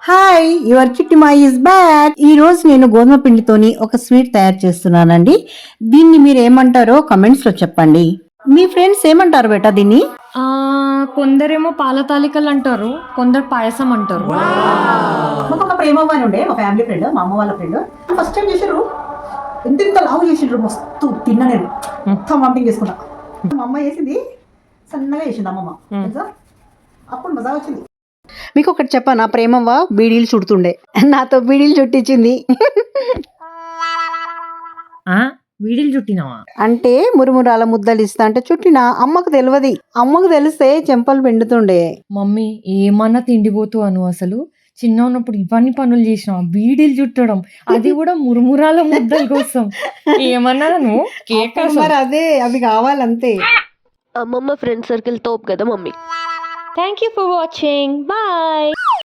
Hi, your చిట్టి మా is back. ఈ రోజు నేను గోధుమ పిండితోని ఒక స్వీట్ తయారు చేస్తున్నానండి. దీన్ని మీరు ఏమంటారో కమెంట్స్ లో చెప్పండి. మీ ఫ్రెండ్స్ ఏమంటారు బేటా దీన్ని? కొందరేమో పాల తాలికలు అంటారు, కొందరు పాయసం అంటారు. మాకు ఒక ప్రేమ అని ఉండే మా ఫ్యామిలీ ఫ్రెండ్, మా అమ్మ వాళ్ళ ఫ్రెండ్. ఫస్ట్ టైం చేసారు, ఎంత లావు చేసిండ్రు, మస్తు తిన్నా నేను మొత్తం వామిటింగ్ చేసుకున్నా. మా అమ్మ చేసింది సన్నగా చేసింది అమ్మమ్మ తెలుసా, అప్పుడు మజా వచ్చింది. మీకు ఒకటి చెప్పనా, ప్రేమవ్వ బీడీలు చుడుతుండే, నాతో బీడీలు చుట్టించింది. వీడిలు చుట్టినావా? అంటే మురుమురాల ముద్దలు ఇస్తా అంటే చుట్టినా. అమ్మకు తెలియదు, అమ్మకు తెలిస్తే చెంపలు పిండుతుండే. మమ్మీ ఏమన్నా తిండిపోతూ అను, అసలు చిన్న ఉన్నప్పుడు ఇవన్నీ పనులు చేసినావా? బీడీలు చుట్టడం, అది కూడా మురుమురాల ముద్దల కోసం. ఏమన్నా నువ్వు కేక్ మరి అదే, అవి కావాలంతే. అమ్మమ్మ ఫ్రెండ్ సర్కిల్ తోపు కదా mummy. Thank you for watching, bye.